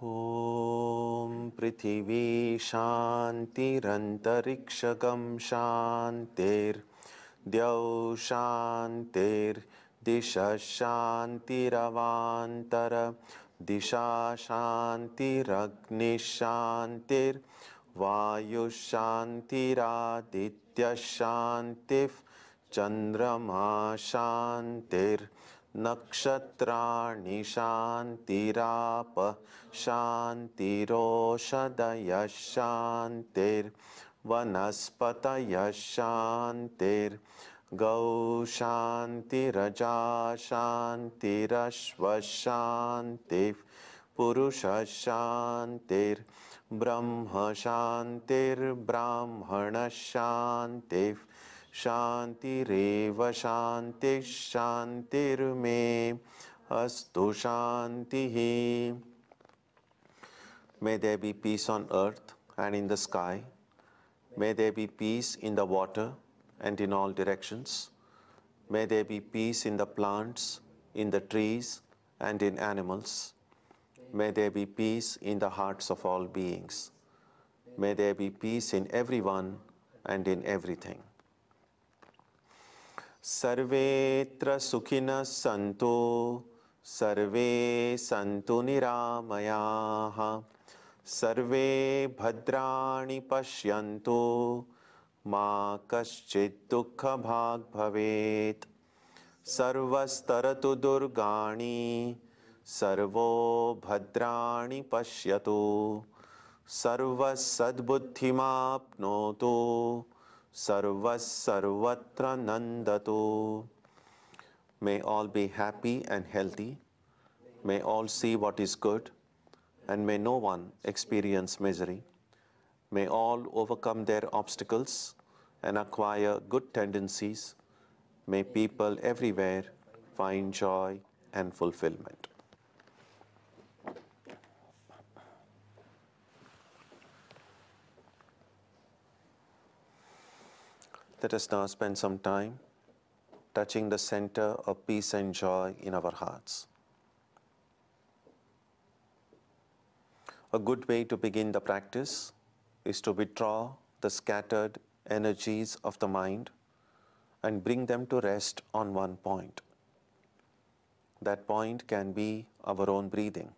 Om Prithvi Shantirantariksha Shantir Dyau Shantir Disha Shantiravantara Disha Shantiragni Shantir Vayu Shantiraditya Shantif Chandrama Shantir Nakshatrani Shantirapa Shantiroshadaya Shantir Vanaspataya Shantir Gau Shantiraja Shantirashva Shantir Purusha Shantir Brahma Shantir Brahmana Shantir Shantireva Shanti Shantirme Astu Shantihi. May there be peace on earth and in the sky. May there be peace in the water and in all directions. May there be peace in the plants, in the trees, and in animals. May there be peace in the hearts of all beings. May there be peace in everyone and in everything. Sarvetra Sukhina Santu, Sarve Santu Niramayaha, Sarve Bhadrani Pashyantu, Ma Kaschid Dukha Bhag Bhavet, Sarvastaratu Durgani, Sarvo Bhadrani Pashyatu, Sarvas Sadbuddhimapnotu, Sarvas Sarvatra Nandatu. May all be happy and healthy. May all see what is good, and may no one experience misery. May all overcome their obstacles and acquire good tendencies. May people everywhere find joy and fulfillment. Let us now spend some time touching the center of peace and joy in our hearts. A good way to begin the practice is to withdraw the scattered energies of the mind and bring them to rest on one point. That point can be our own breathing.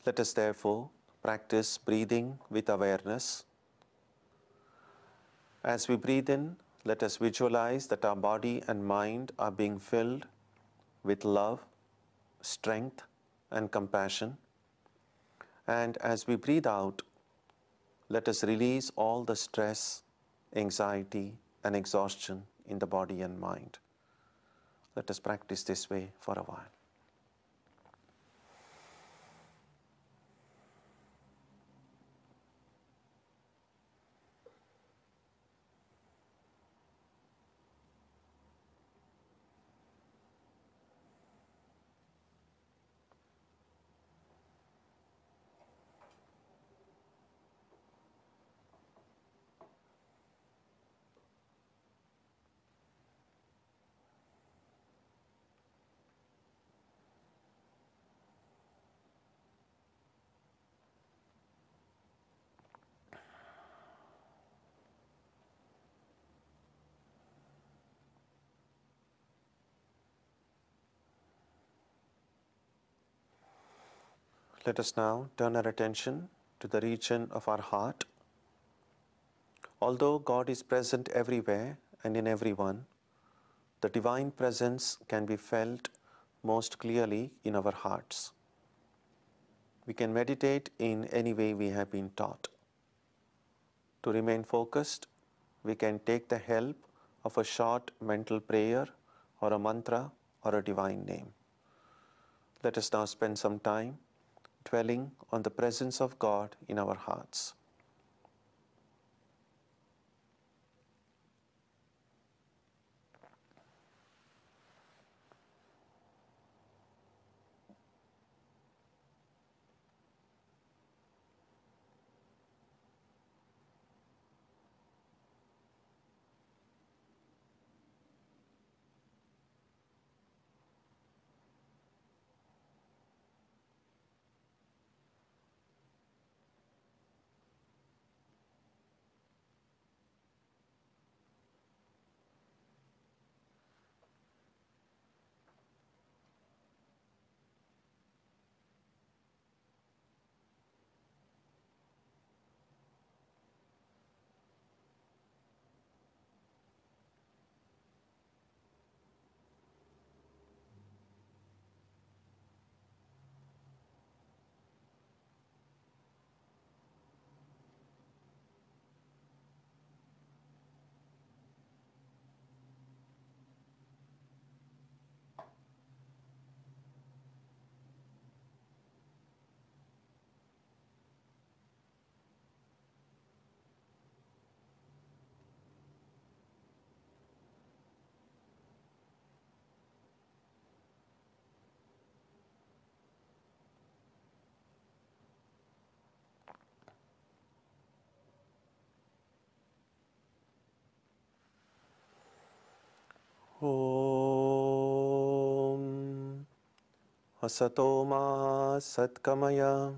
Let us therefore practice breathing with awareness. As we breathe in, let us visualize that our body and mind are being filled with love, strength, and compassion. And as we breathe out, let us release all the stress, anxiety, and exhaustion in the body and mind. Let us practice this way for a while. Let us now turn our attention to the region of our heart. Although God is present everywhere and in everyone, the divine presence can be felt most clearly in our hearts. We can meditate in any way we have been taught. To remain focused, we can take the help of a short mental prayer or a mantra or a divine name. Let us now spend some time dwelling on the presence of God in our hearts. Om Asatoma Satkamaya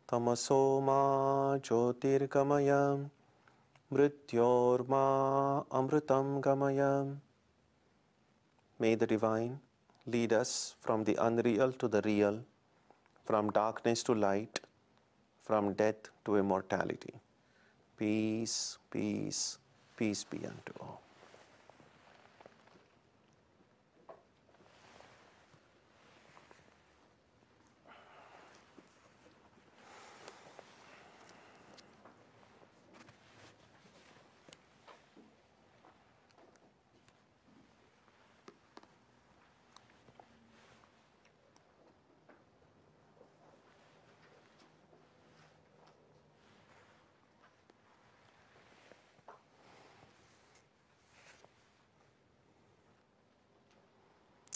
Tamasoma Jyotirgamaya Mrityorma Amritam Gamaya. May the Divine lead us from the unreal to the real, from darkness to light, from death to immortality. Peace, peace, peace be unto all.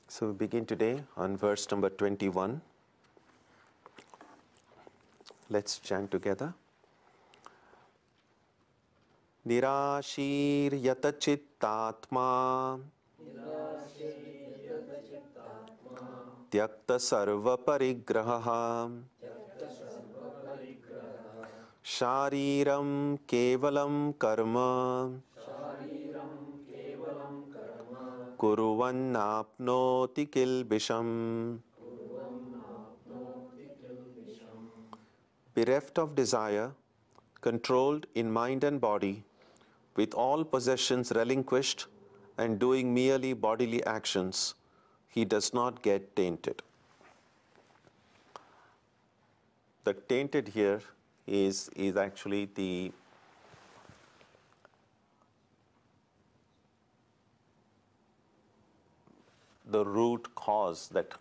So we begin today on verse number 21. Let's chant together. Nirashir yata chittatma tyakta sarva parigraha shariram kevalam karma kuruvannapnoti kilbisham. Bereft of desire, controlled in mind and body, with all possessions relinquished and doing merely bodily actions, he does not get tainted. The tainted here is actually the root cause that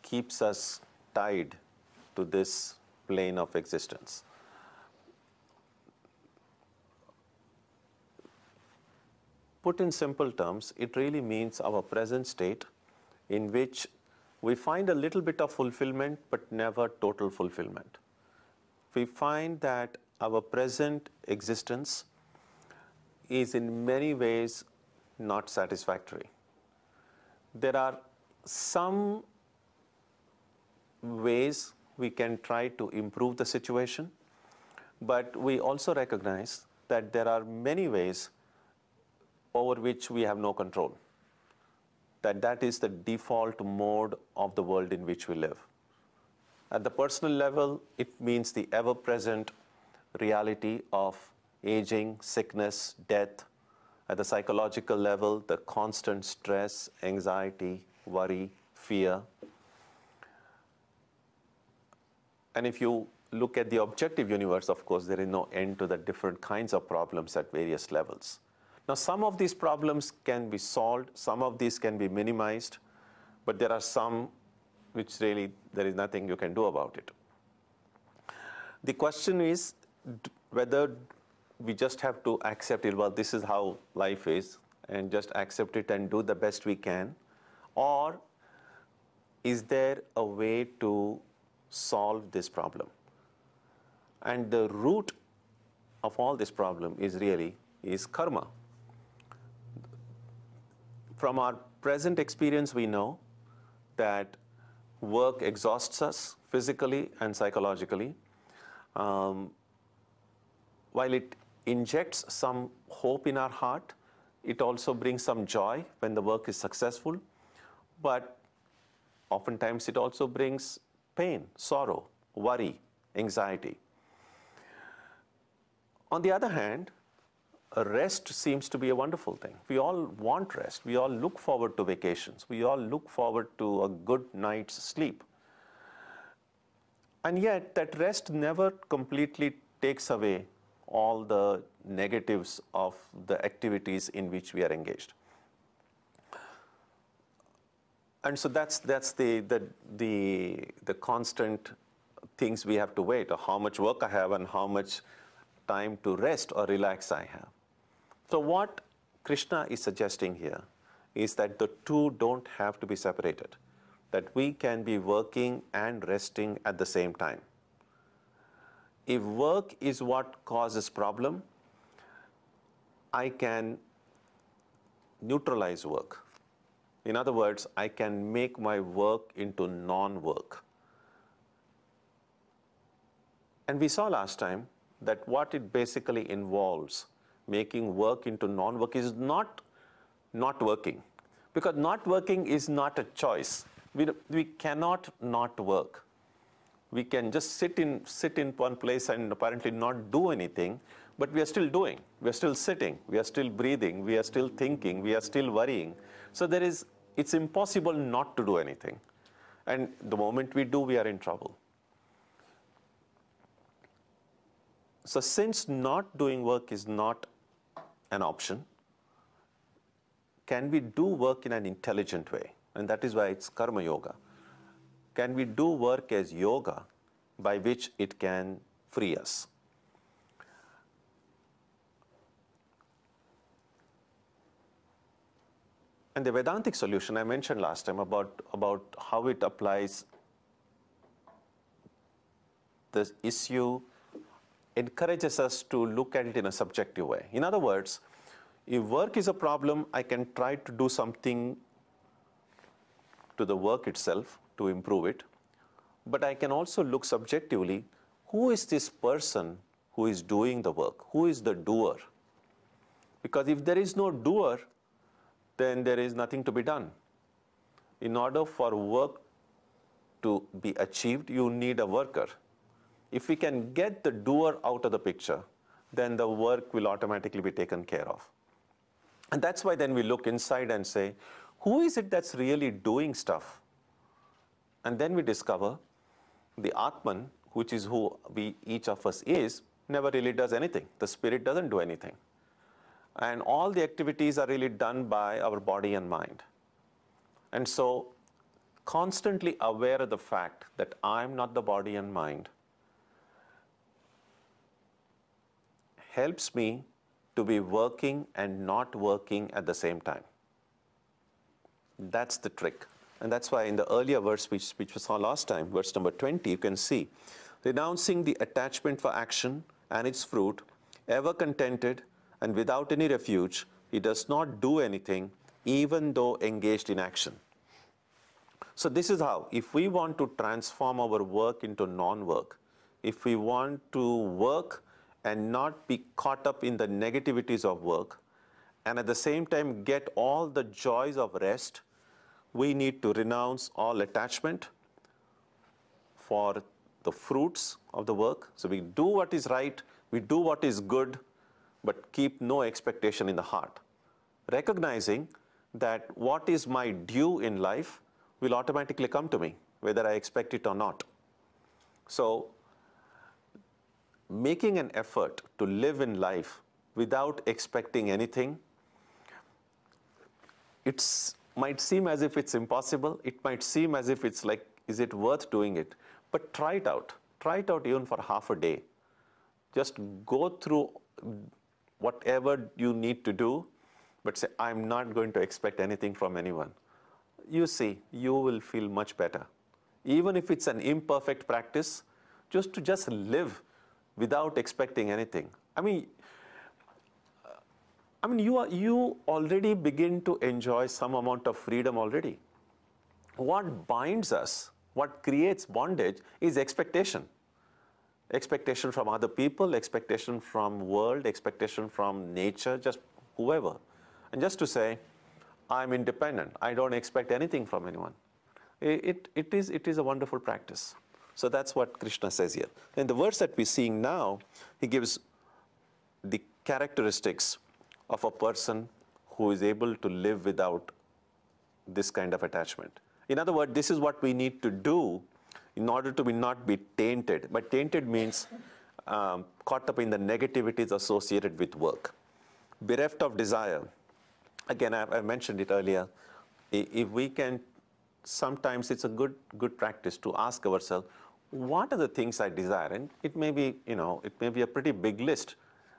keeps us tied to this plane of existence. Put in simple terms, it really means our present state in which we find a little bit of fulfillment but never total fulfillment. We find that our present existence is in many ways not satisfactory. There are some ways we can try to improve the situation, but we also recognize that there are many ways over which we have no control. That is the default mode of the world in which we live. At the personal level, it means the ever-present reality of aging, sickness, death. At the psychological level, the constant stress, anxiety, worry, fear. And if you look at the objective universe, of course, there is no end to the different kinds of problems at various levels. Now, some of these problems can be solved, some of these can be minimized, but there are some which really there is nothing you can do about it. The question is whether we just have to accept it, well, this is how life is, and just accept it and do the best we can, or is there a way to solve this problem? And the root of all this problem is karma. From our present experience, we know that work exhausts us physically and psychologically. While it injects some hope in our heart, it also brings some joy when the work is successful, but oftentimes it also brings pain, sorrow, worry, anxiety. On the other hand, rest seems to be a wonderful thing. We all want rest. We all look forward to vacations. We all look forward to a good night's sleep. And yet, that rest never completely takes away all the negatives of the activities in which we are engaged. And so that's the constant things we have to wait, or how much work I have and how much time to rest or relax I have. So what Krishna is suggesting here is that the two don't have to be separated, that we can be working and resting at the same time. If work is what causes problem, I can neutralize work. In other words, I can make my work into non-work. And we saw last time that what it basically involves, making work into non-work, is not working. Because not working is not a choice. We cannot not work. We can just sit in one place and apparently not do anything, but we are still doing. We are still sitting. We are still breathing. We are still thinking. We are still worrying. So it's impossible not to do anything. And the moment we do, we are in trouble. So since not doing work is not an option, can we do work in an intelligent way? And that is why it's karma yoga. Can we do work as yoga by which it can free us? And the Vedantic solution I mentioned last time about how it applies this issue encourages us to look at it in a subjective way. In other words, if work is a problem, I can try to do something to the work itself to improve it. But I can also look subjectively, who is this person who is doing the work? Who is the doer? Because if there is no doer, then there is nothing to be done. In order for work to be achieved, you need a worker. If we can get the doer out of the picture, then the work will automatically be taken care of. And that's why then we look inside and say, who is it that's really doing stuff? And then we discover the Atman, which is who each of us is, never really does anything. The spirit doesn't do anything. And all the activities are really done by our body and mind. And so, constantly aware of the fact that I'm not the body and mind helps me to be working and not working at the same time. That's the trick. And that's why in the earlier verse, which we saw last time, verse number 20, you can see, renouncing the attachment for action and its fruit, ever contented and without any refuge, he does not do anything, even though engaged in action. So this is how, if we want to transform our work into non-work, if we want to work and not be caught up in the negativities of work, and at the same time get all the joys of rest, we need to renounce all attachment for the fruits of the work. So we do what is right, we do what is good, but keep no expectation in the heart. Recognizing that what is my due in life will automatically come to me, whether I expect it or not. So making an effort to live in life without expecting anything, it might seem as if it's impossible. It might seem as if it's like, is it worth doing it? But try it out. Try it out even for half a day. Just go through whatever you need to do, but say, I'm not going to expect anything from anyone. You see, you will feel much better. Even if it's an imperfect practice, just to live without expecting anything. I mean, you already begin to enjoy some amount of freedom already. What binds us, what creates bondage is expectation. Expectation from other people, expectation from world, expectation from nature, just whoever. And just to say, I'm independent, I don't expect anything from anyone. It is a wonderful practice. So that's what Krishna says here. In the verse that we're seeing now, he gives the characteristics of a person who is able to live without this kind of attachment. In other words, this is what we need to do in order to not be tainted. But tainted means caught up in the negativities associated with work. Bereft of desire. Again, I mentioned it earlier. If we can, sometimes it's a good practice to ask ourselves, what are the things I desire? And it may be, it may be a pretty big list.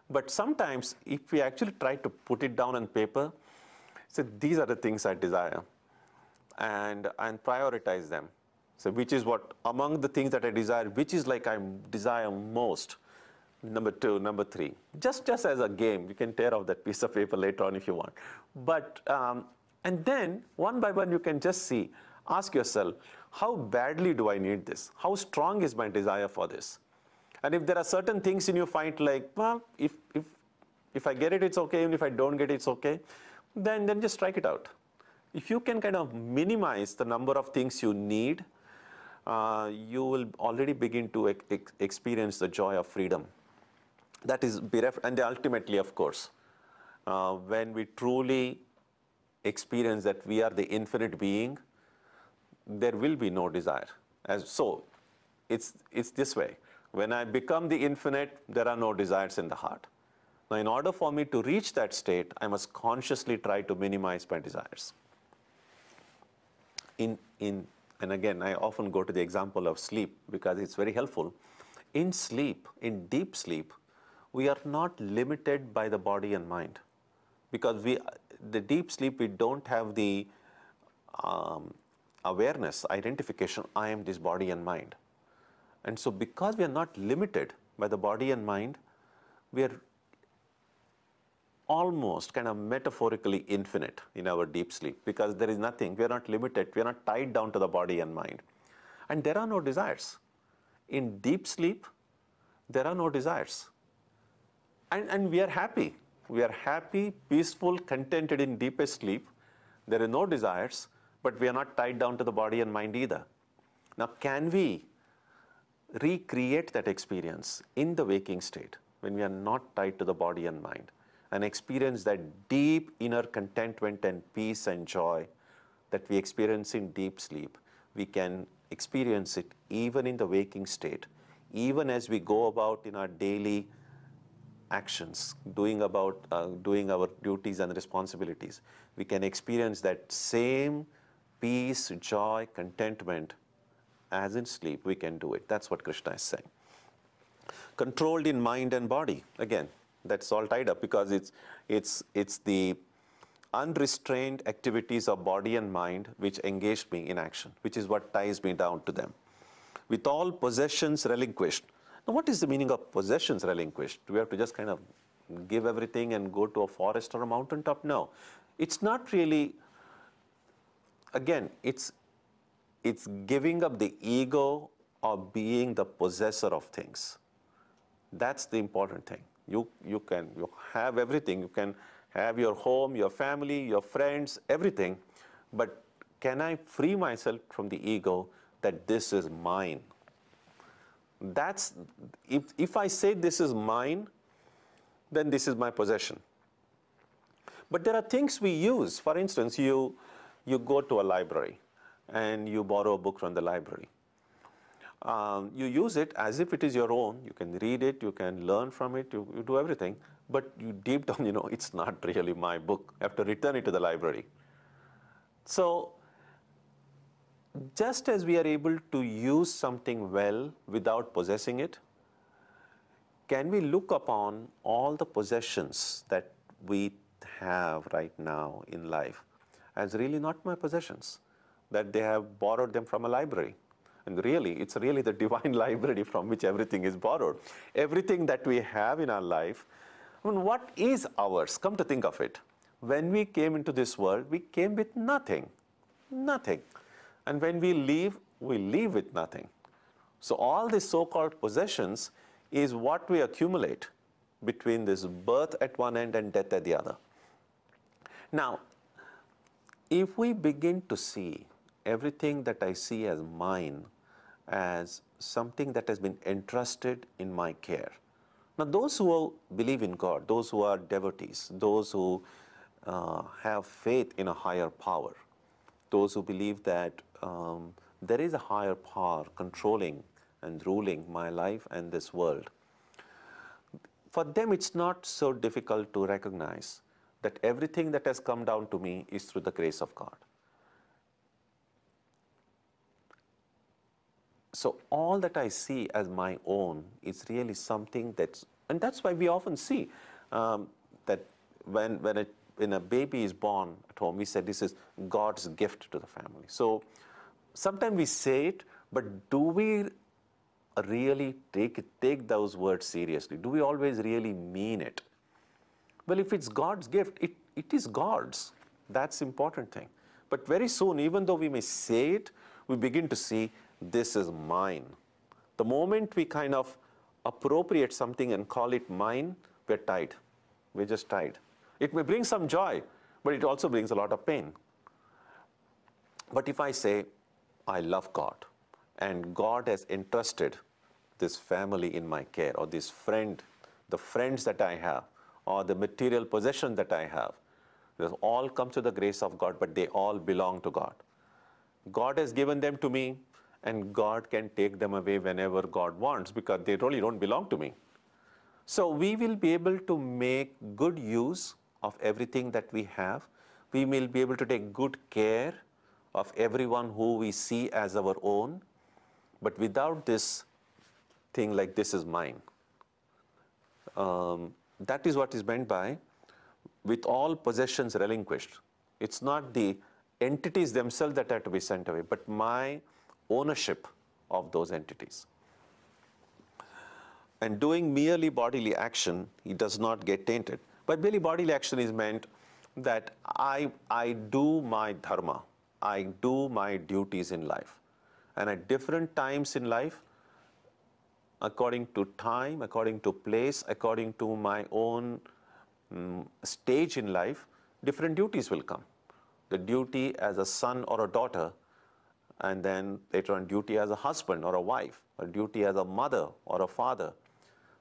But sometimes, if we actually try to put it down on paper, so these are the things I desire, and prioritize them. So which is what, among the things that I desire, which is like I desire most? Number 2, number 3. Just as a game, you can tear off that piece of paper later on if you want. But And then, one by one, you can just see, ask yourself, how badly do I need this? How strong is my desire for this? And if there are certain things in you find like, well, if I get it, it's okay. Even if I don't get it, it's okay. Then just strike it out. If you can kind of minimize the number of things you need, you will already begin to experience the joy of freedom. That is bereft, and ultimately, of course, when we truly experience that we are the infinite being, there will be no desire. So it's this way. When I become the infinite, there are no desires in the heart. Now, in order for me to reach that state, I must consciously try to minimize my desires. And again, I often go to the example of sleep because it's very helpful. In sleep, in deep sleep, we are not limited by the body and mind. Because the deep sleep, we don't have the awareness, identification, I am this body and mind. And so because we are not limited by the body and mind, we are almost kind of metaphorically infinite in our deep sleep, because there is nothing, we are not limited, we are not tied down to the body and mind. And there are no desires. In deep sleep, there are no desires. And we are happy. We are happy, peaceful, contented in deepest sleep. There are no desires, but we are not tied down to the body and mind either. Now, can we recreate that experience in the waking state when we are not tied to the body and mind, and experience that deep inner contentment and peace and joy that we experience in deep sleep? We can experience it even in the waking state, even as we go about in our daily actions, doing our duties and responsibilities. We can experience that same peace, joy, contentment as in sleep. We can do it. That's what Krishna is saying. Controlled in mind and body. Again, that's all tied up because it's the unrestrained activities of body and mind which engaged me in action, which is what ties me down to them. With all possessions relinquished. Now, what is the meaning of possessions relinquished? Do we have to just kind of give everything and go to a forest or a mountaintop? No. It's not really, again, it's giving up the ego of being the possessor of things. That's the important thing. You have everything. You can have your home, your family, your friends, everything. But can I free myself from the ego that this is mine? That's, if I say this is mine, then this is my possession. But there are things we use. For instance, you go to a library and you borrow a book from the library. You use it as if it is your own. You can read it, you can learn from it, you do everything. But you deep down, it's not really my book. You have to return it to the library. So, just as we are able to use something well without possessing it, can we look upon all the possessions that we have right now in life as really not my possessions, that they have borrowed them from a library? And really, it's really the divine library from which everything is borrowed. Everything that we have in our life, what is ours? Come to think of it. When we came into this world, we came with nothing. Nothing. And when we leave with nothing. So all these so-called possessions is what we accumulate between this birth at one end and death at the other. Now, if we begin to see everything that I see as mine as something that has been entrusted in my care. Now, those who believe in God, those who are devotees, those who have faith in a higher power, those who believe that there is a higher power controlling and ruling my life and this world, for them it's not so difficult to recognize that everything that has come down to me is through the grace of God. So all that I see as my own is really something and that's why we often see that when a baby is born at home, we say this is God's gift to the family. So sometimes we say it, but do we really take those words seriously? Do we always really mean it? Well, if it's God's gift, it is God's. That's the important thing. But very soon, even though we may say it, we begin to see this is mine. The moment we kind of appropriate something and call it mine, we're tied. We're just tied. It may bring some joy, but it also brings a lot of pain. But if I say, I love God, and God has entrusted this family in my care, or this friend, the friends that I have, or the material possession that I have, they all come to the grace of God, but they all belong to God. God has given them to me, and God can take them away whenever God wants, because they really don't belong to me. So we will be able to make good use of everything that we have. We will be able to take good care of everyone who we see as our own, but without this thing like this is mine. That is what is meant by with all possessions relinquished. It's not the entities themselves that have to be sent away, but my ownership of those entities. And doing merely bodily action, it does not get tainted. But merely bodily action is meant that I do my dharma, I do my duties in life. And at different times in life, according to time, according to place, according to my own stage in life, different duties will come. The duty as a son or a daughter, and then later on duty as a husband or a wife, or duty as a mother or a father.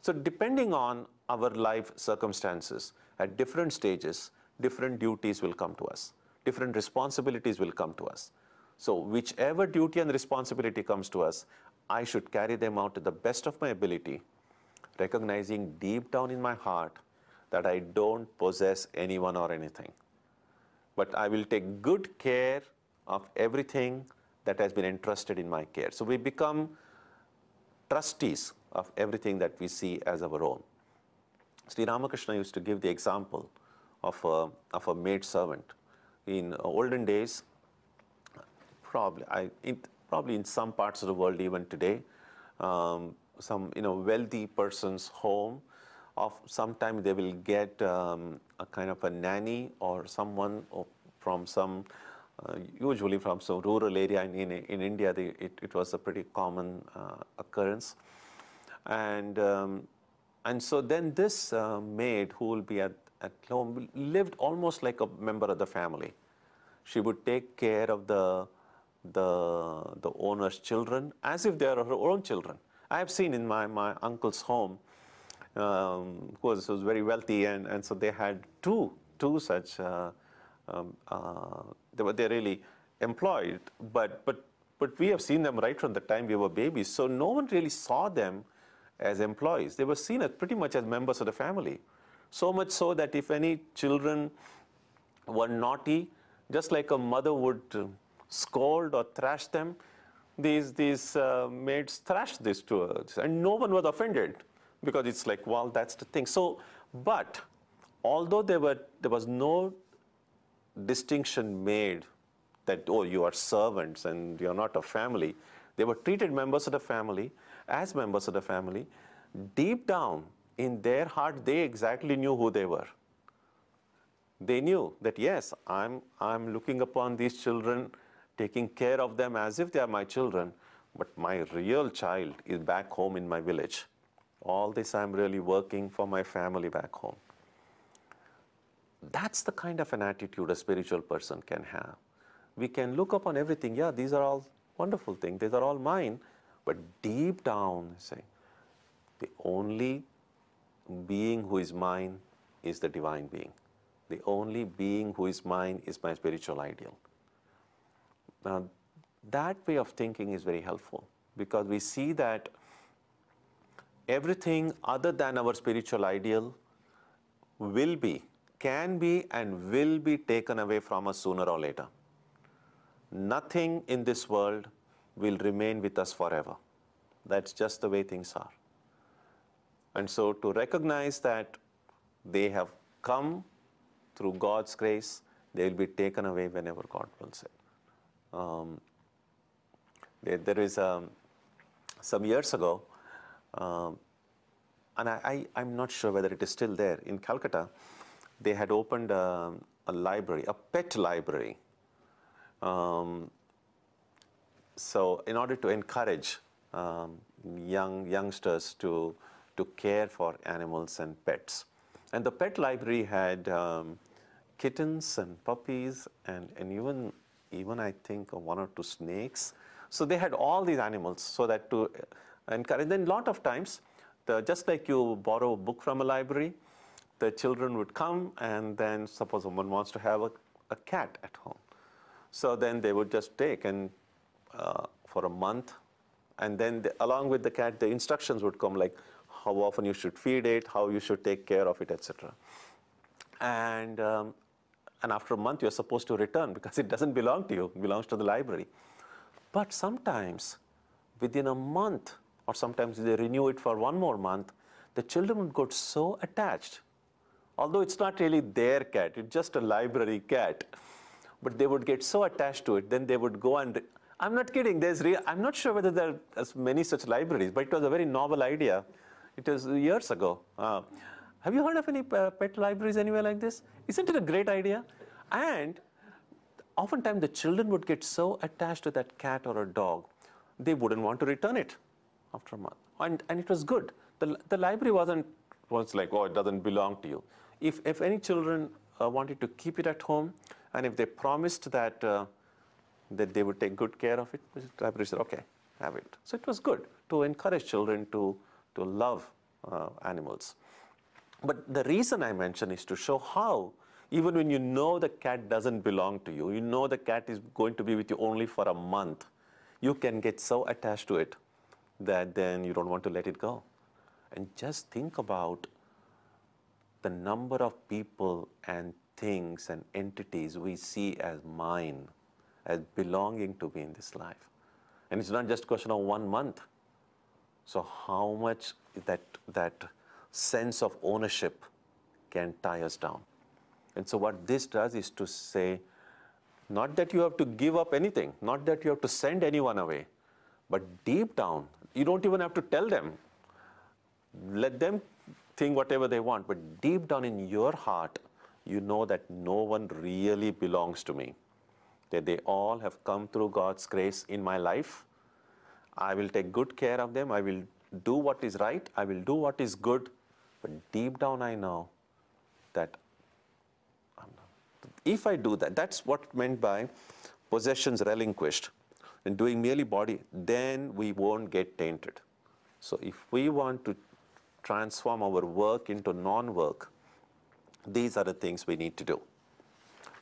So depending on our life circumstances, at different stages, different duties will come to us. Different responsibilities will come to us. So whichever duty and responsibility comes to us, I should carry them out to the best of my ability, recognizing deep down in my heart that I don't possess anyone or anything. But I will take good care of everything that has been entrusted in my care. So we become trustees of everything that we see as our own. Sri Ramakrishna used to give the example of a maid servant. In olden days, probably in some parts of the world even today, some wealthy person's home, sometimes they will get a kind of a nanny or someone from some, usually from some rural area in India. It was a pretty common occurrence. And so then this maid who will be at home lived almost like a member of the family. She would take care of the owner's children as if they are her own children. I have seen in my uncle's home, who was very wealthy, and so they had two such. They're really employed, but we have seen them right from the time we were babies. So no one really saw them as employees. They were seen as pretty much as members of the family. So much so that if any children were naughty, just like a mother would scold or thrash them, these maids thrashed these two, and no one was offended, because it's like, well, that's the thing. So, but although there was no distinction made that, oh, you are servants and you're not a family, they were treated members of the family as members of the family. Deep down in their heart, they exactly knew who they were. They knew that, yes, I'm looking upon these children, taking care of them as if they are my children, but my real child is back home in my village. All this I'm really working for my family back home. That's the kind of an attitude a spiritual person can have. We can look upon everything, yeah, these are all wonderful things, these are all mine, but deep down, say, the only being who is mine is the divine being. The only being who is mine is my spiritual ideal. Now, that way of thinking is very helpful, because we see that everything other than our spiritual ideal will be, can be, and will be taken away from us sooner or later. Nothing in this world will remain with us forever. That's just the way things are. And so to recognize that they have come through God's grace, they will be taken away whenever God wills it. There is some years ago, and I'm not sure whether it is still there, in Calcutta, they had opened a library, a pet library. So in order to encourage youngsters to care for animals and pets. And the pet library had kittens and puppies and even I think one or two snakes. So they had all these animals so that to encourage. Then a lot of times, just like you borrow a book from a library, the children would come, and then suppose someone wants to have a cat at home. So then they would just take and for a month, and then along with the cat, the instructions would come like how often you should feed it, how you should take care of it, etc. And after a month, you're supposed to return because it doesn't belong to you, it belongs to the library. But sometimes within a month, or sometimes they renew it for one more month, the children would get so attached. Although it's not really their cat, it's just a library cat. But they would get so attached to it, then they would go and, I'm not kidding, I'm not sure whether there are as many such libraries, but it was a very novel idea. It was years ago. Have you heard of any pet libraries anywhere like this? Isn't it a great idea? And oftentimes the children would get so attached to that cat or a dog, they wouldn't want to return it after a month. And it was good. The library was like, oh, it doesn't belong to you. If any children wanted to keep it at home, and if they promised that they would take good care of it, the library said, okay, have it. So it was good to encourage children to love animals. But the reason I mention is to show how, even when you know the cat doesn't belong to you, you know the cat is going to be with you only for a month, you can get so attached to it that then you don't want to let it go. And just think about the number of people and things and entities we see as mine, as belonging to me in this life. And it's not just a question of 1 month. So how much that sense of ownership can tie us down. And so what this does is to say, not that you have to give up anything, not that you have to send anyone away, but deep down, you don't even have to tell them. Let them think whatever they want, but deep down in your heart, you know that no one really belongs to me. That they all have come through God's grace in my life. I will take good care of them. I will do what is right. I will do what is good. But deep down I know that if I do that, that's what meant by possessions relinquished. And doing merely body, then we won't get tainted. So if we want to transform our work into non-work, these are the things we need to do.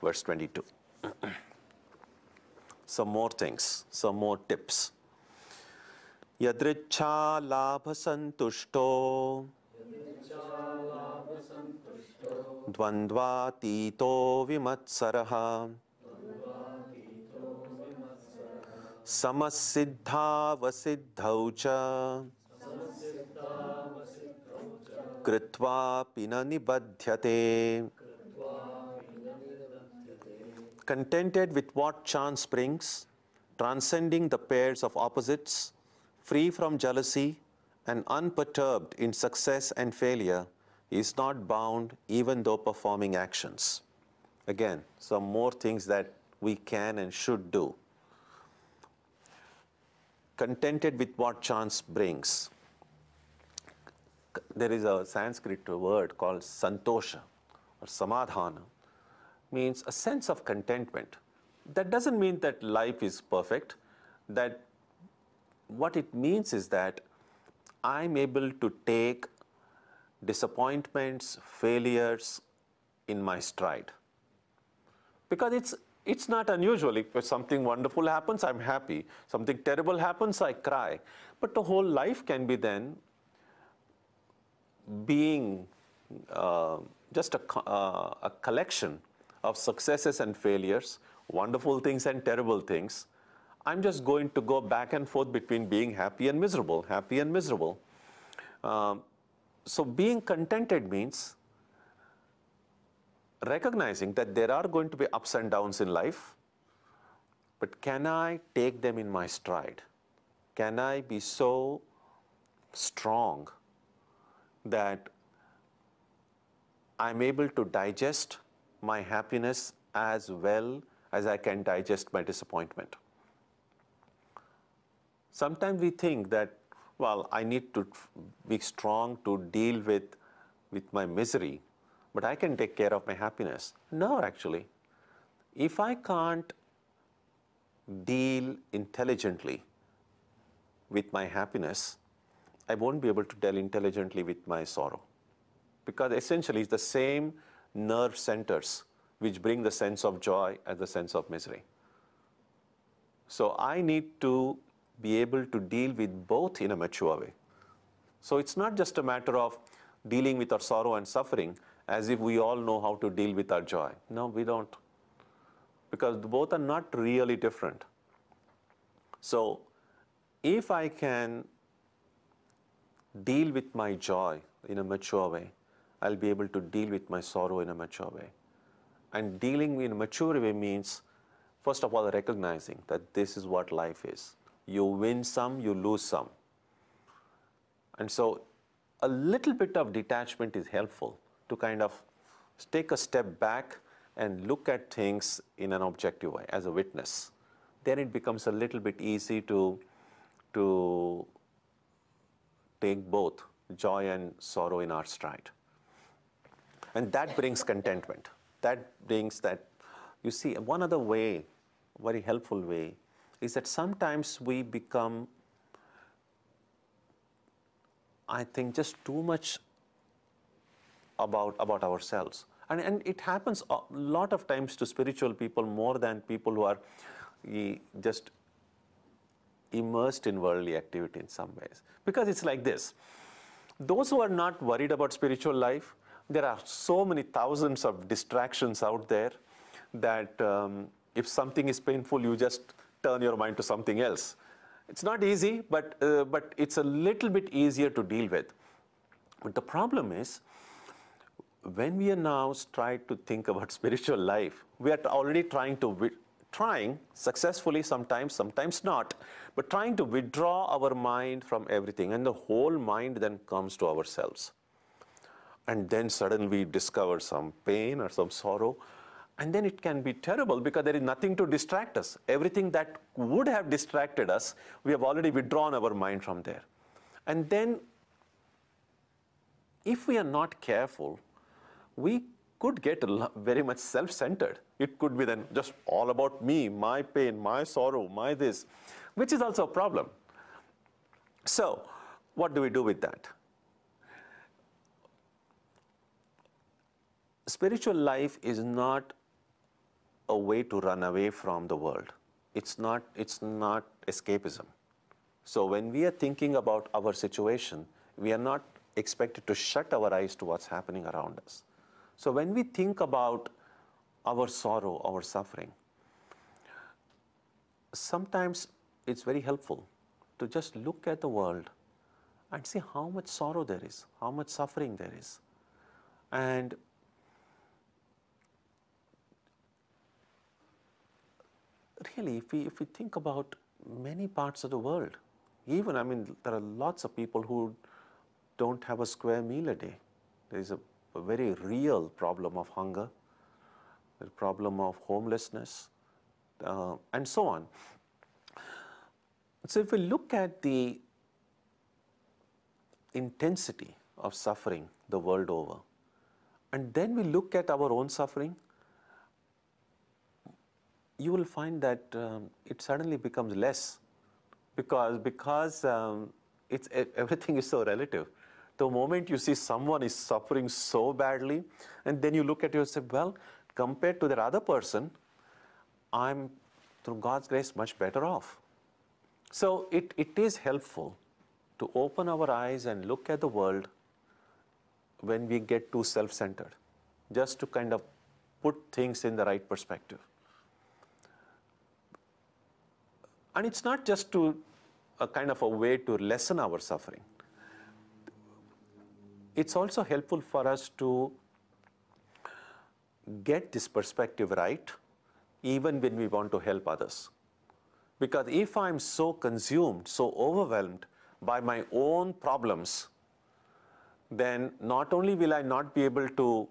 Verse 22. Some more things, some more tips. Yadricha labha santushto dvandvatito vimatsaraha samasiddha vasiddhau cha kritva pina nibadhyate. Contented with what chance brings, transcending the pairs of opposites, free from jealousy, and unperturbed in success and failure, is not bound even though performing actions. Again, some more things that we can and should do. Contented with what chance brings. There is a Sanskrit word called santosha or samadhana. Means a sense of contentment. That doesn't mean that life is perfect. That what it means is that I'm able to take disappointments, failures in my stride. Because it's not unusual. If something wonderful happens, I'm happy. Something terrible happens, I cry. But the whole life can be then being just a collection of successes and failures, wonderful things and terrible things. I'm just going to go back and forth between being happy and miserable, happy and miserable. So being contented means recognizing that there are going to be ups and downs in life, but can I take them in my stride? Can I be so strong that I'm able to digest my happiness as well as I can digest my disappointment. Sometimes we think that, well, I need to be strong to deal with my misery, but I can take care of my happiness. No, actually. If I can't deal intelligently with my happiness, I won't be able to deal intelligently with my sorrow. Because essentially it's the same nerve centers which bring the sense of joy as the sense of misery. So I need to be able to deal with both in a mature way. So it's not just a matter of dealing with our sorrow and suffering as if we all know how to deal with our joy. No, we don't. Because both are not really different. So if I can deal with my joy in a mature way, I'll be able to deal with my sorrow in a mature way. And dealing in a mature way means, first of all, recognizing that this is what life is. You win some, you lose some. And so a little bit of detachment is helpful to kind of take a step back and look at things in an objective way, as a witness. Then it becomes a little bit easy to take both joy and sorrow in our stride. And that brings contentment. That brings that, you see, one other way, very helpful way, is that sometimes we become, I think, just too much about ourselves. And it happens a lot of times to spiritual people more than people who are just immersed in worldly activity in some ways. Because it's like this. Those who are not worried about spiritual life, there are so many thousands of distractions out there that if something is painful, you just turn your mind to something else. It's not easy, but it's a little bit easier to deal with. But the problem is, when we are now trying to think about spiritual life, we are already trying successfully sometimes not, but trying to withdraw our mind from everything, and the whole mind then comes to ourselves. And then suddenly we discover some pain or some sorrow, and then it can be terrible because there is nothing to distract us. Everything that would have distracted us, we have already withdrawn our mind from there. And then, if we are not careful, we could get very much self-centered. It could be then just all about me, my pain, my sorrow, my this, which is also a problem. So, what do we do with that? Spiritual life is not a way to run away from the world. It's not escapism. So when we are thinking about our situation, we are not expected to shut our eyes to what's happening around us. So when we think about our sorrow, our suffering, sometimes it's very helpful to just look at the world and see how much sorrow there is, how much suffering there is. And really, if we think about many parts of the world, even, there are lots of people who don't have a square meal a day. There is a very real problem of hunger, the problem of homelessness, and so on. So if we look at the intensity of suffering the world over, and then we look at our own suffering, you will find that it suddenly becomes less, because everything is so relative. The moment you see someone is suffering so badly, and then you look at it and say, well, compared to that other person, I'm, through God's grace, much better off. So it is helpful to open our eyes and look at the world when we get too self-centered, just to kind of put things in the right perspective. And it's not just to a kind of a way to lessen our suffering. It's also helpful for us to get this perspective right, even when we want to help others. Because if I'm so consumed, so overwhelmed by my own problems, then not only will I not be able to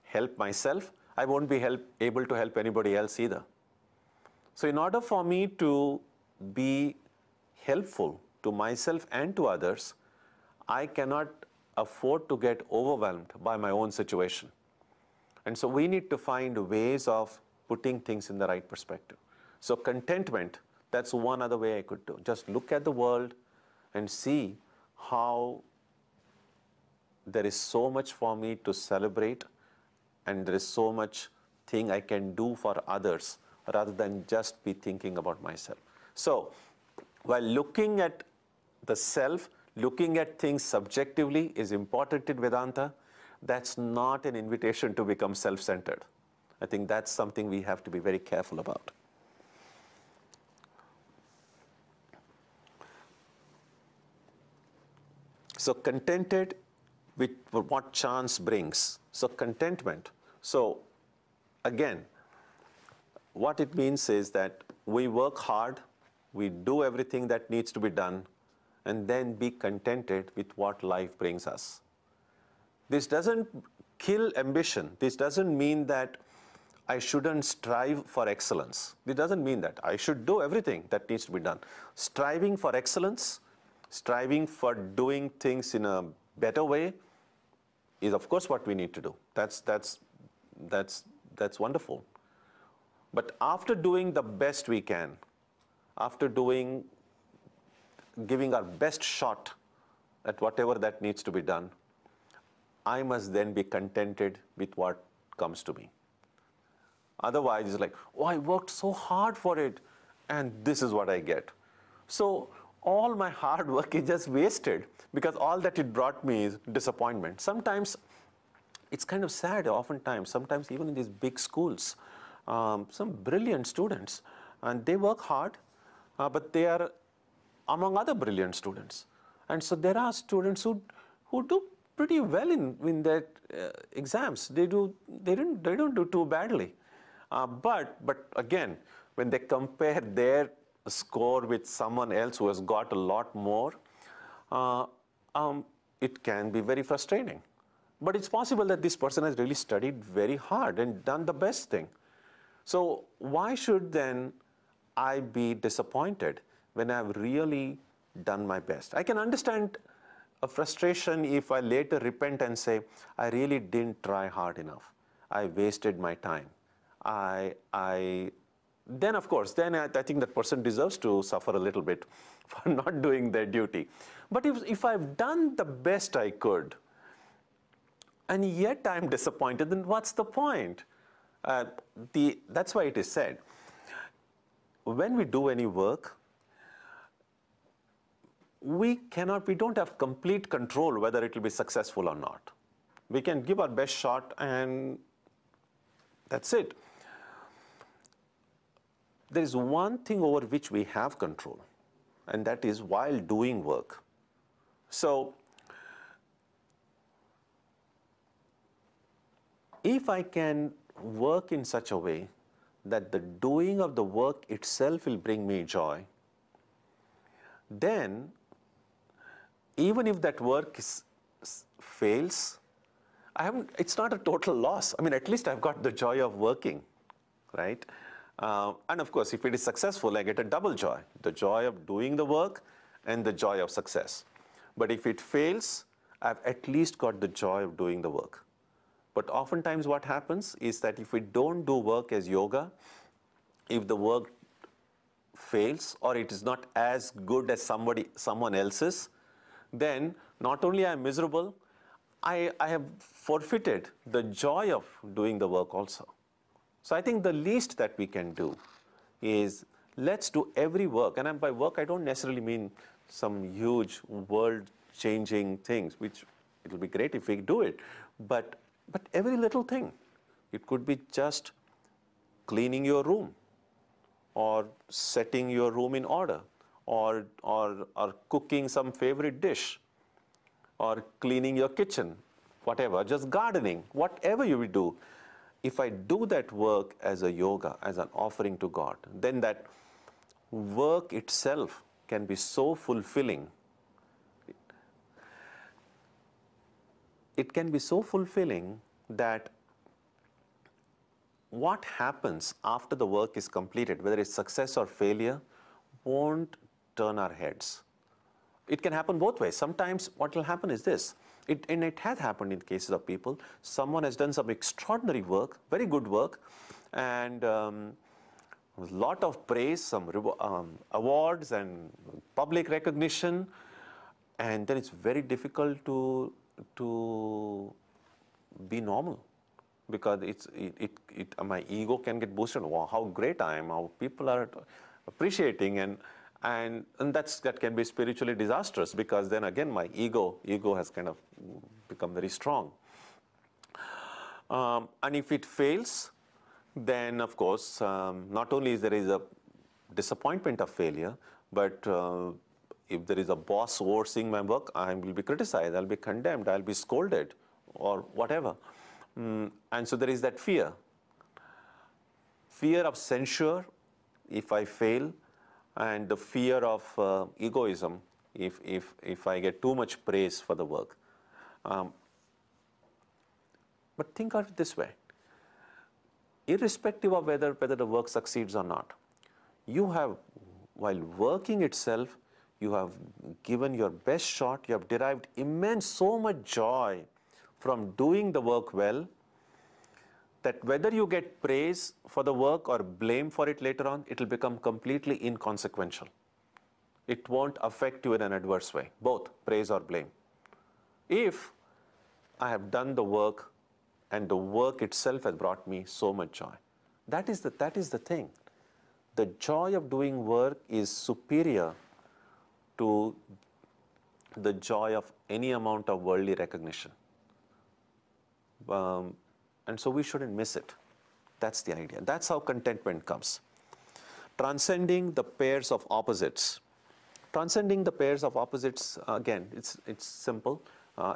help myself, I won't be able to help anybody else either. So in order for me to be helpful to myself and to others, I cannot afford to get overwhelmed by my own situation. And so we need to find ways of putting things in the right perspective. So contentment, that's one other way I could do. Just look at the world and see how there is so much for me to celebrate, and there is so much thing I can do for others rather than just be thinking about myself. So while looking at the self, looking at things subjectively is important in Vedanta. That's not an invitation to become self-centered. I think that's something we have to be very careful about. So contented with what chance brings. So contentment. So again, what it means is that we work hard, we do everything that needs to be done, and then be contented with what life brings us. This doesn't kill ambition. This doesn't mean that I shouldn't strive for excellence. This doesn't mean that. I should do everything that needs to be done. Striving for excellence, striving for doing things in a better way is of course what we need to do. That's wonderful. But after doing the best we can, after giving our best shot at whatever that needs to be done, I must then be contented with what comes to me. Otherwise, it's like, oh, I worked so hard for it, and this is what I get. So all my hard work is just wasted, because all that it brought me is disappointment. Sometimes it's kind of sad, oftentimes, sometimes even in these big schools, some brilliant students, and they work hard, but they are among other brilliant students. And so there are students who do pretty well in their exams. They don't do too badly. But again, when they compare their score with someone else who has got a lot more, it can be very frustrating. But it's possible that this person has really studied very hard and done the best thing. So why should then I be disappointed when I've really done my best? I can understand a frustration if I later repent and say, I really didn't try hard enough. I wasted my time. Then of course, I think that person deserves to suffer a little bit for not doing their duty. But if I've done the best I could, and yet I'm disappointed, then what's the point? That's why it is said, when we do any work, we don't have complete control whether it will be successful or not. We can give our best shot and that's it. There is one thing over which we have control, and that is while doing work. So if I can work in such a way that the doing of the work itself will bring me joy, then even if that work fails, it's not a total loss. I mean, at least I've got the joy of working, right? And of course, if it is successful, I get a double joy, the joy of doing the work and the joy of success. But if it fails, I've at least got the joy of doing the work. But oftentimes what happens is that if we don't do work as yoga, if the work fails or it is not as good as someone else's, then not only I'm miserable, I have forfeited the joy of doing the work also. So I think the least that we can do is let's do every work. And by work, I don't necessarily mean some huge world-changing things, which it will be great if we do it. But every little thing. It could be just cleaning your room, or setting your room in order, or cooking some favorite dish, or cleaning your kitchen, whatever, just gardening, whatever you will do. If I do that work as a yoga, as an offering to God, then that work itself can be so fulfilling. It can be so fulfilling that what happens after the work is completed, whether it's success or failure, won't turn our heads. It can happen both ways. Sometimes what will happen is this, and it has happened in cases of people, someone has done some extraordinary work, very good work, and a lot of praise, some awards and public recognition, and then it's very difficult to be normal, because my ego can get boosted. Wow, how great I am! How people are appreciating, and that can be spiritually disastrous, because then again my ego has kind of become very strong. And if it fails, then of course not only there is a disappointment of failure, but if there is a boss overseeing my work, I will be criticized, I'll be condemned, I'll be scolded, or whatever. And so there is that fear of censure if I fail, and the fear of egoism if I get too much praise for the work. But think of it this way: irrespective of whether the work succeeds or not, you have, while working itself, you have given your best shot, you have derived so much joy from doing the work well, that whether you get praise for the work or blame for it later on, it will become completely inconsequential. It won't affect you in an adverse way, both praise or blame. If I have done the work and the work itself has brought me so much joy, that is the thing. The joy of doing work is superior to the joy of any amount of worldly recognition. And so we shouldn't miss it. That's the idea. That's how contentment comes. Transcending the pairs of opposites. Transcending the pairs of opposites, again, it's simple.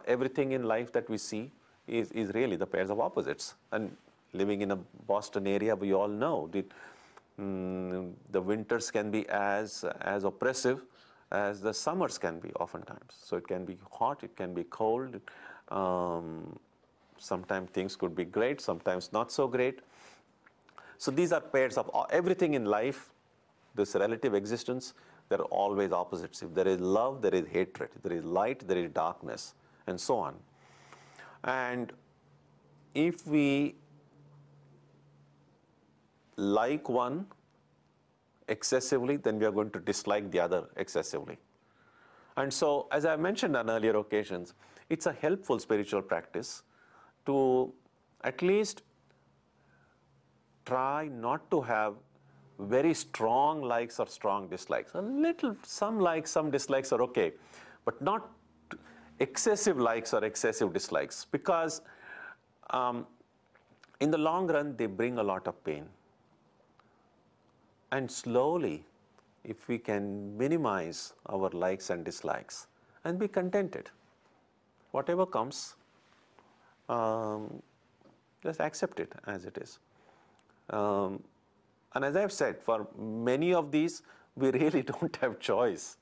Everything in life that we see is really the pairs of opposites. And living in a Boston area, we all know the winters can be as oppressive as the summers can be oftentimes. So it can be hot, it can be cold. Sometimes things could be great, sometimes not so great. So these are pairs of everything in life, this relative existence. There are always opposites. If there is love, there is hatred. If there is light, there is darkness, and so on. And if we like one excessively, then we are going to dislike the other excessively. And so, as I mentioned on earlier occasions, it's a helpful spiritual practice to at least try not to have very strong likes or strong dislikes. A little, some likes, some dislikes are okay, but not excessive likes or excessive dislikes, because in the long run, they bring a lot of pain. And slowly, if we can minimize our likes and dislikes and be contented, whatever comes, just accept it as it is. And as I've said, for many of these, we really don't have choice.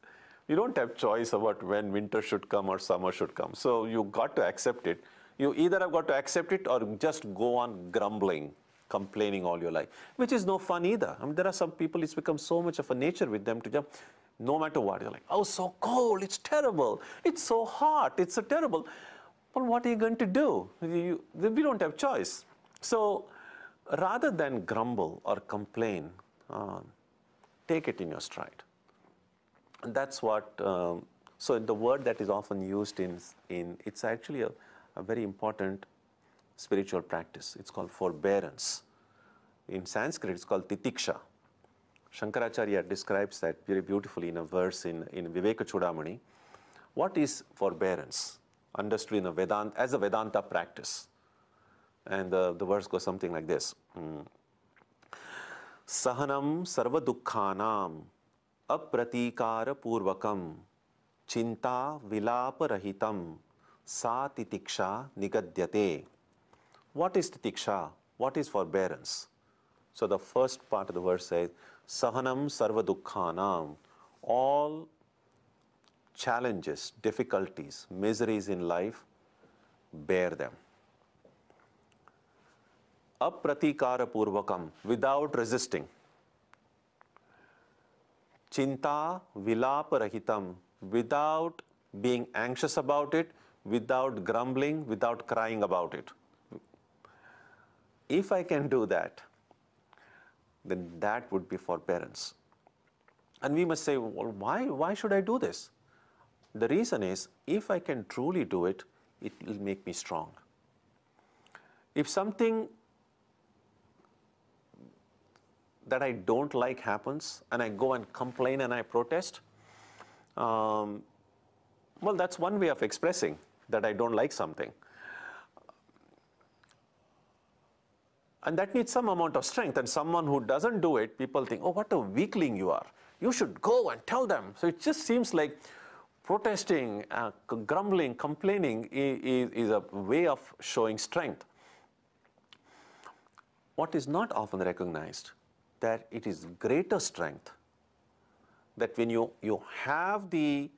We don't have choice about when winter should come or summer should come. So you've got to accept it. You either have got to accept it or just go on grumbling, complaining all your life, which is no fun either. I mean, there are some people, it's become so much of a nature with them to jump, no matter what. You're like, oh, so cold, it's terrible. It's so hot, it's so terrible. But what are you going to do? We don't have choice. So rather than grumble or complain, take it in your stride. And that's what, so the word that is often used in it's actually a very important spiritual practice. It's called forbearance. In Sanskrit, it's called titiksha. Shankaracharya describes that very beautifully in a verse in Viveka Chudamani. What is forbearance? Understood in a Vedanta, as a Vedanta practice. And the verse goes something like this. Sahanam sarva dukkhanam apratikara purvakam chinta vilapa rahitam sa titiksha nigadyate. What is titiksha? What is forbearance? So the first part of the verse says, Sahanam sarva dukkhanam, all challenges, difficulties, miseries in life, bear them. apratikara purvakam, without resisting. Chinta vilapa rahitam, without being anxious about it, without grumbling, without crying about it. If I can do that, then that would be forbearance. And we must say, well, why should I do this? The reason is, if I can truly do it, it will make me strong. If something that I don't like happens, and I go and complain and I protest, well, that's one way of expressing that I don't like something. And that needs some amount of strength. And someone who doesn't do it, people think, oh, what a weakling you are. You should go and tell them. So it just seems like protesting, grumbling, complaining is a way of showing strength. What is not often recognized, that it is greater strength, that when you have the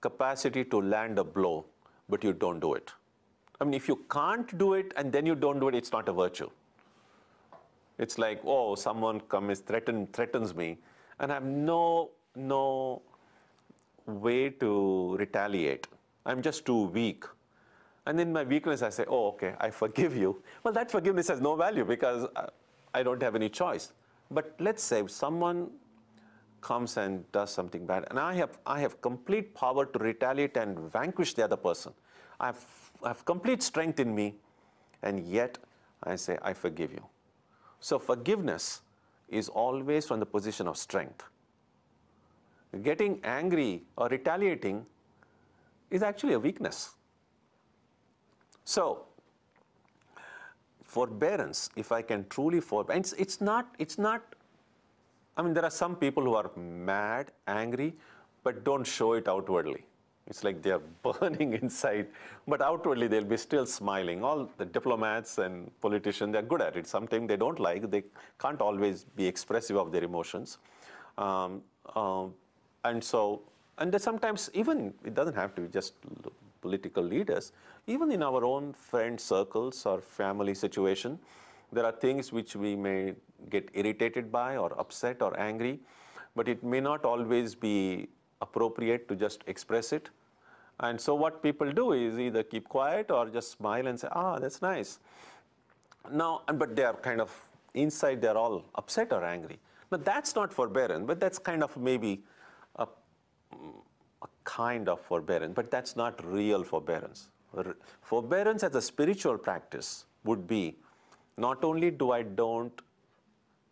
capacity to land a blow, but you don't do it. I mean, if you can't do it and then you don't do it, it's not a virtue. It's like, oh, someone threatens me, and I have no way to retaliate. I'm just too weak. And in my weakness, I say, oh, okay, I forgive you. Well, that forgiveness has no value because I don't have any choice. But let's say someone comes and does something bad, and I have complete power to retaliate and vanquish the other person. I have complete strength in me, and yet I say, I forgive you. So forgiveness is always from the position of strength. Getting angry or retaliating is actually a weakness. So forbearance, if I can truly forbear, it's not, I mean, there are some people who are mad, angry, but don't show it outwardly. It's like they are burning inside, but outwardly they'll be still smiling. All the diplomats and politicians, they're good at it. Sometimes they don't like, they can't always be expressive of their emotions. And then sometimes even, it doesn't have to be just political leaders, even in our own friend circles or family situation, there are things which we may get irritated by or upset or angry, but it may not always be appropriate to just express it. And so what people do is either keep quiet or just smile and say, ah, that's nice. Now, but they are kind of, inside they're all upset or angry. But that's not forbearance, but that's kind of maybe a kind of forbearance, but that's not real forbearance. Forbearance as a spiritual practice would be, not only do I don't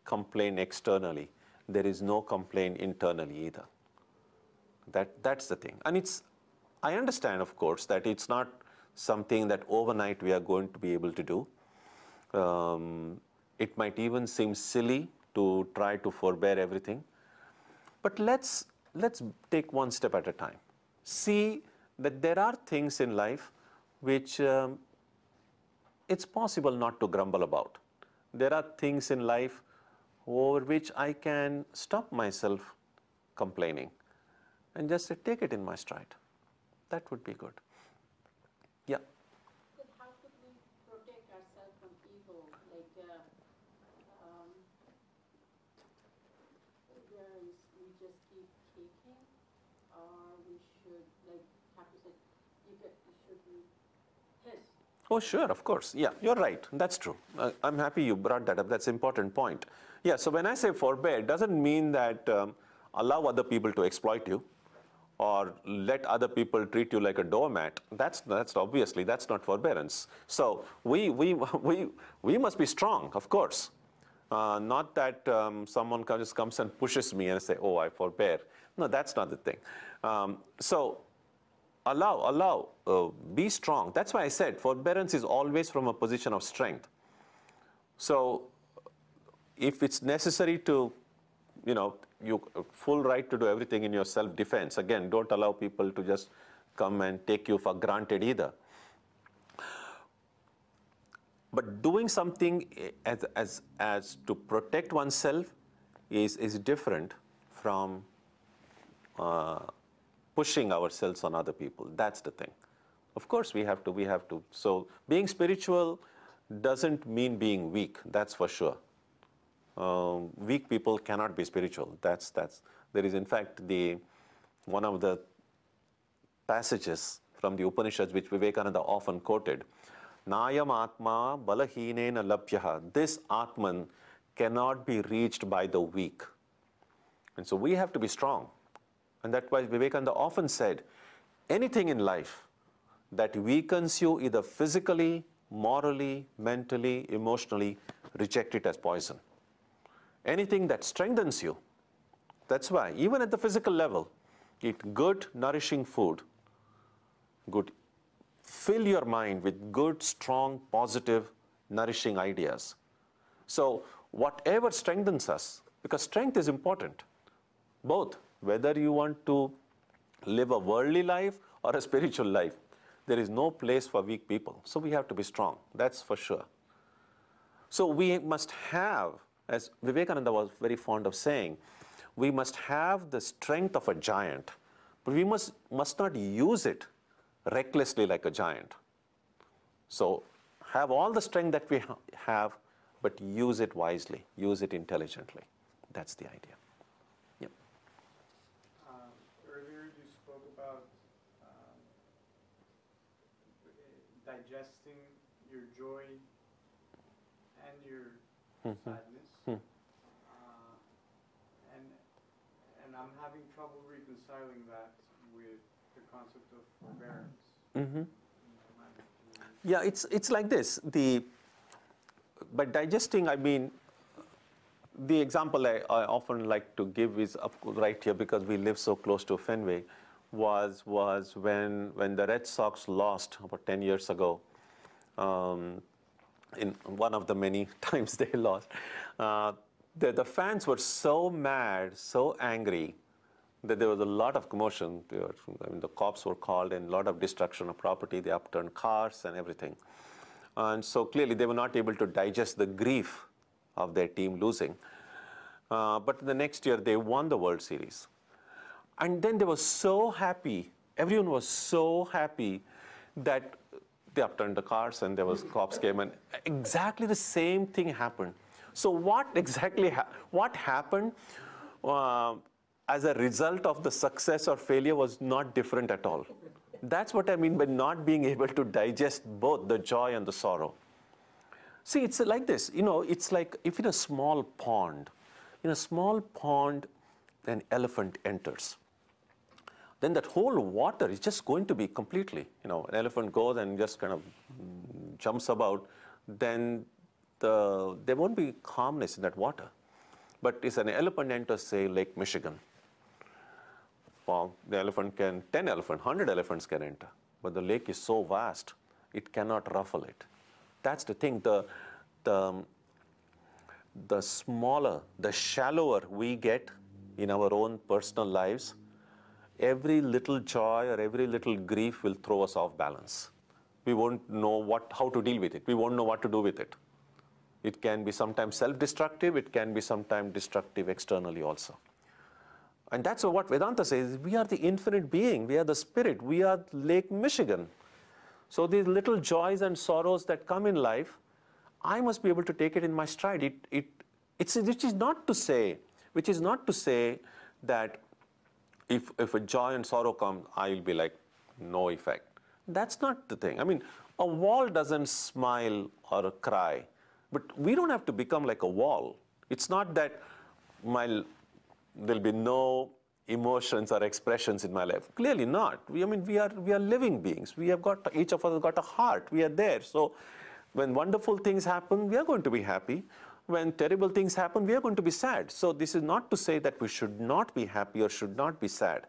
complain externally, there is no complaint internally either. That's the thing. And I understand, of course, that it's not something that overnight we are going to be able to do. It might even seem silly to try to forbear everything. But let's take one step at a time. See that there are things in life which it's possible not to grumble about. There are things in life over which I can stop myself complaining and just say, take it in my stride. That would be good. Yeah. But how could we protect ourselves from evil? Like, whereas we just keep kicking, or we should, like Thakur said, you shouldn't hiss. Oh, sure, of course. Yeah, you're right. That's true. I'm happy you brought that up. That's an important point. Yeah, so when I say forbear, it doesn't mean that allow other people to exploit you or let other people treat you like a doormat. That's obviously, that's not forbearance. So we must be strong, of course. Not that someone just comes and pushes me and say, oh, I forbear. No, that's not the thing. So allow, be strong. That's why I said forbearance is always from a position of strength. So if it's necessary to, you full right to do everything in your self-defense. Again, don't allow people to just come and take you for granted either. But doing something as to protect oneself is different from pushing ourselves on other people. That's the thing. Of course, we have to. So being spiritual doesn't mean being weak, that's for sure. Weak people cannot be spiritual. There is in fact one of the passages from the Upanishads which Vivekananda often quoted. Nayam Atma Balahinena Labhyaha. This Atman cannot be reached by the weak. And so we have to be strong. And that's why Vivekananda often said, anything in life that weakens you either physically, morally, mentally, emotionally, reject it as poison. Anything that strengthens you, that's why, even at the physical level, eat good, nourishing food, fill your mind with good, strong, positive, nourishing ideas. So whatever strengthens us, because strength is important, both, whether you want to live a worldly life or a spiritual life, there is no place for weak people. So we have to be strong, that's for sure. So we must have, as Vivekananda was very fond of saying, we must have the strength of a giant, but we must not use it recklessly like a giant. So have all the strength that we have, but use it wisely, use it intelligently. That's the idea. Yep. Earlier you spoke about digesting your joy and your sadness. And I'm having trouble reconciling that with the concept of forbearance. Yeah, it's like this. By digesting, I mean, the example I often like to give is right here, because we live so close to Fenway, was when the Red Sox lost about 10 years ago. In one of the many times they lost, the fans were so mad, so angry, that there was a lot of commotion. The cops were called, and a lot of destruction of property. They upturned cars and everything. And so clearly they were not able to digest the grief of their team losing. But the next year they won the World Series. And then they were so happy, everyone was so happy, that they upturned the cars and there was cops came, and exactly the same thing happened. So what exactly what happened as a result of the success or failure was not different at all. That's what I mean by not being able to digest both the joy and the sorrow. See, it's like this, it's like if in a small pond, an elephant enters. Then that whole water is just going to be completely, an elephant goes and just kind of jumps about, then there won't be calmness in that water. But if an elephant enters, say, Lake Michigan, well, the elephant 10 elephants, 100 elephants can enter. But the lake is so vast, it cannot ruffle it. That's the thing. The smaller, the shallower we get in our own personal lives, every little joy or every little grief will throw us off balance. We won't know how to deal with it. We won't know what to do with it. It can be sometimes self-destructive. It can be sometimes destructive externally also. And that's what Vedanta says. We are the infinite being. We are the spirit. We are Lake Michigan. So these little joys and sorrows that come in life, I must be able to take it in my stride. Which is not to say that if a joy and sorrow come, I will be like, no effect. That's not the thing. I mean, a wall doesn't smile or cry, but we don't have to become like a wall. It's not that there'll be no emotions or expressions in my life. Clearly not. We are living beings. Each of us has got a heart. We are there. So when wonderful things happen, we are going to be happy. When terrible things happen, we are going to be sad. So this is not to say that we should not be happy or should not be sad.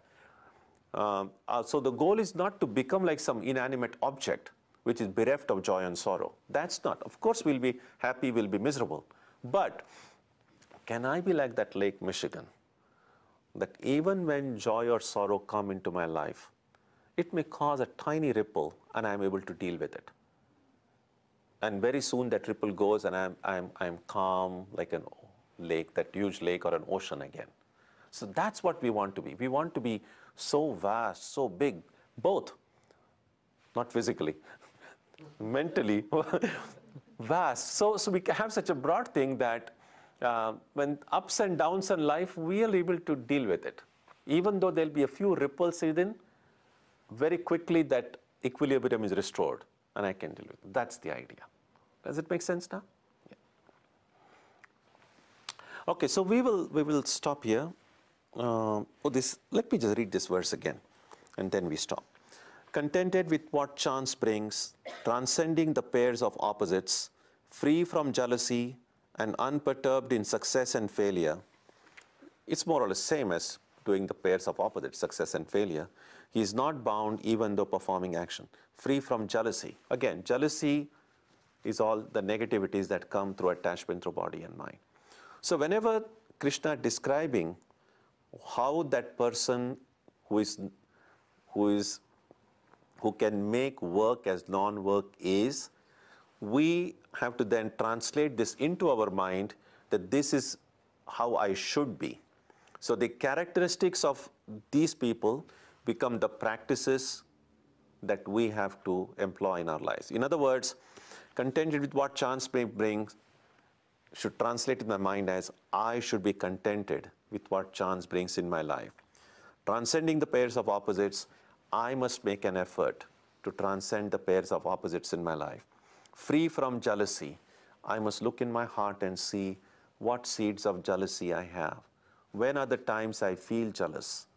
So the goal is not to become like some inanimate object which is bereft of joy and sorrow. That's not. Of course, we'll be happy, we'll be miserable. But can I be like that Lake Michigan? That even when joy or sorrow come into my life, it may cause a tiny ripple and I'm able to deal with it. And very soon that ripple goes and I'm calm like a lake, that huge lake or an ocean again. So that's what we want to be. We want to be so vast, so big, both, not physically, mentally, vast. So we have such a broad thing that when ups and downs in life, we are able to deal with it. Even though there'll be a few ripples within, very quickly that equilibrium is restored and I can deal with it. That's the idea. Does it make sense now? Yeah. Okay, so we will stop here. Let me just read this verse again and then we stop. Contented with what chance brings, transcending the pairs of opposites, free from jealousy and unperturbed in success and failure. It's more or less same as doing the pairs of opposites, success and failure. He is not bound even though performing action. Free from jealousy. Again, jealousy is all the negativities that come through attachment through body and mind. So whenever Krishna describing how that person who can make work as non-work is, we have to then translate this into our mind that this is how I should be. So the characteristics of these people become the practices that we have to employ in our lives. In other words, contented with what chance may bring should translate in my mind as I should be contented with what chance brings in my life. Transcending the pairs of opposites, I must make an effort to transcend the pairs of opposites in my life. Free from jealousy, I must look in my heart and see what seeds of jealousy I have. When are the times I feel jealous?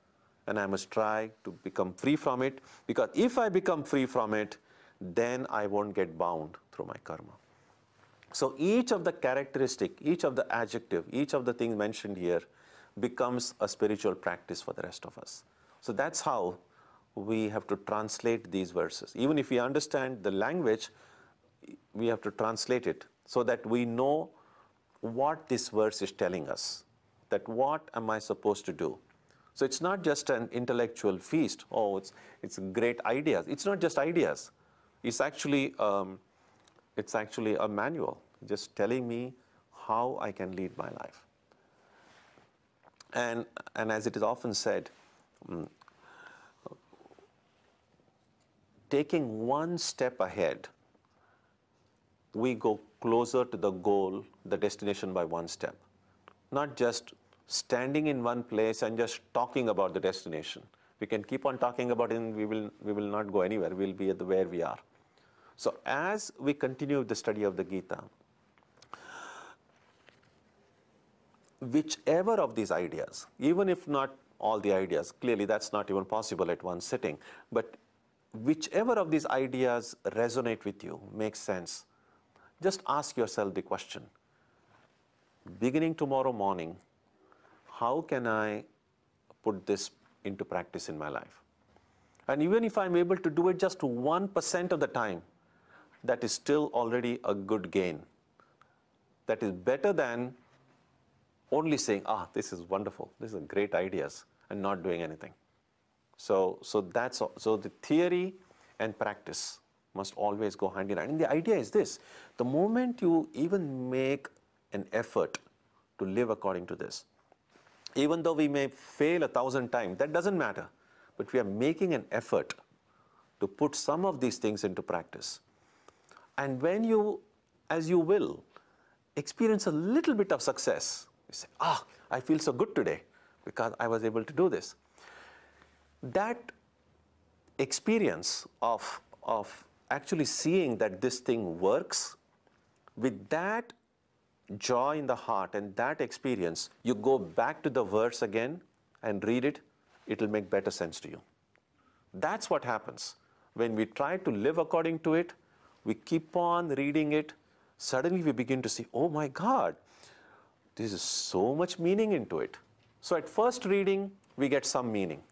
And I must try to become free from it, because if I become free from it, then I won't get bound through my karma. So each of the characteristic, each of the adjective, each of the things mentioned here becomes a spiritual practice for the rest of us. So that's how we have to translate these verses. Even if we understand the language, we have to translate it so that we know what this verse is telling us, that what am I supposed to do. So it's not just an intellectual feast. Oh, it's great ideas. It's not just ideas. It's actually a manual, just telling me how I can lead my life. And as it is often said, taking one step ahead, we go closer to the goal, the destination by one step. Not just standing in one place and just talking about the destination. We can keep on talking about it and we will not go anywhere. We'll be at where we are. So as we continue the study of the Gita, whichever of these ideas, even if not all the ideas, clearly that's not even possible at one sitting, but whichever of these ideas resonate with you, makes sense, just ask yourself the question, beginning tomorrow morning, how can I put this into practice in my life? And even if I'm able to do it just 1% of the time, that is still already a good gain. That is better than only saying, this is wonderful, this is great ideas, and not doing anything. So the theory and practice must always go hand in hand. And the idea is this: the moment you even make an effort to live according to this, even though we may fail 1,000 times, that doesn't matter. But we are making an effort to put some of these things into practice. And when you, as you will, experience a little bit of success, you say, I feel so good today because I was able to do this. That experience of actually seeing that this thing works, with that joy in the heart and that experience, you go back to the verse again and read it, it'll make better sense to you. That's what happens. When we try to live according to it, we keep on reading it, suddenly we begin to see, oh my God, this is so much meaning into it. So at first reading, we get some meaning.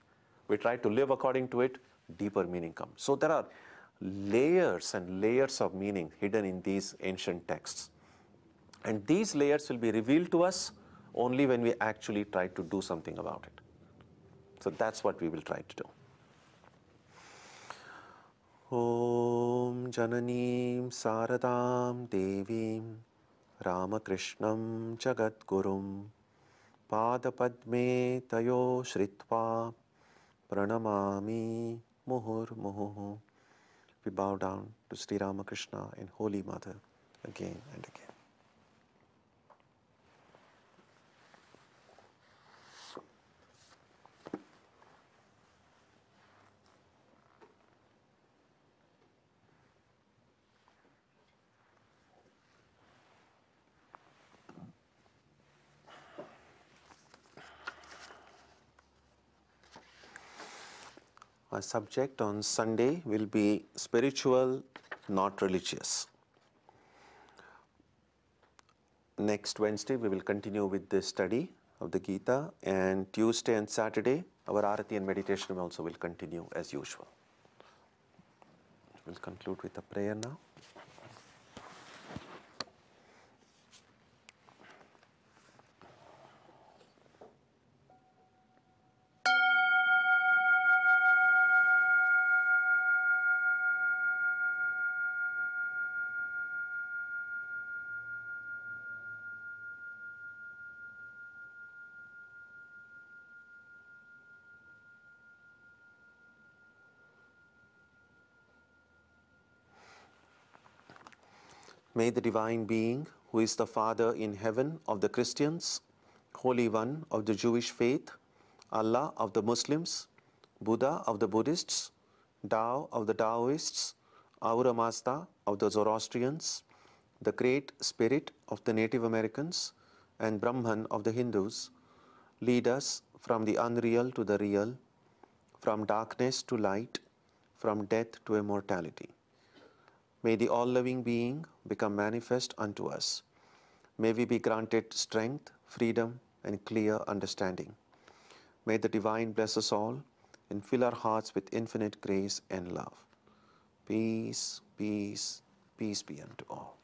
We try to live according to it, deeper meaning comes. So there are layers and layers of meaning hidden in these ancient texts. And these layers will be revealed to us only when we actually try to do something about it. So that's what we will try to do. Om Jananim Saradam Devim Ramakrishnam Jagadgurum Padapadme Tayo Shritva Pranamami Muhur Muhuhu. We bow down to Sri Ramakrishna and Holy Mother again and again. Our subject on Sunday will be spiritual, not religious. Next Wednesday we will continue with the study of the Gita, and Tuesday and Saturday our Arati and meditation also will continue as usual. We'll conclude with a prayer now. May the Divine Being, who is the Father in heaven of the Christians, Holy One of the Jewish faith, Allah of the Muslims, Buddha of the Buddhists, Tao of the Taoists, Ahura Mazda of the Zoroastrians, the Great Spirit of the Native Americans, and Brahman of the Hindus, lead us from the unreal to the real, from darkness to light, from death to immortality. May the all-loving being become manifest unto us. May we be granted strength, freedom, and clear understanding. May the Divine bless us all and fill our hearts with infinite grace and love. Peace, peace, peace be unto all.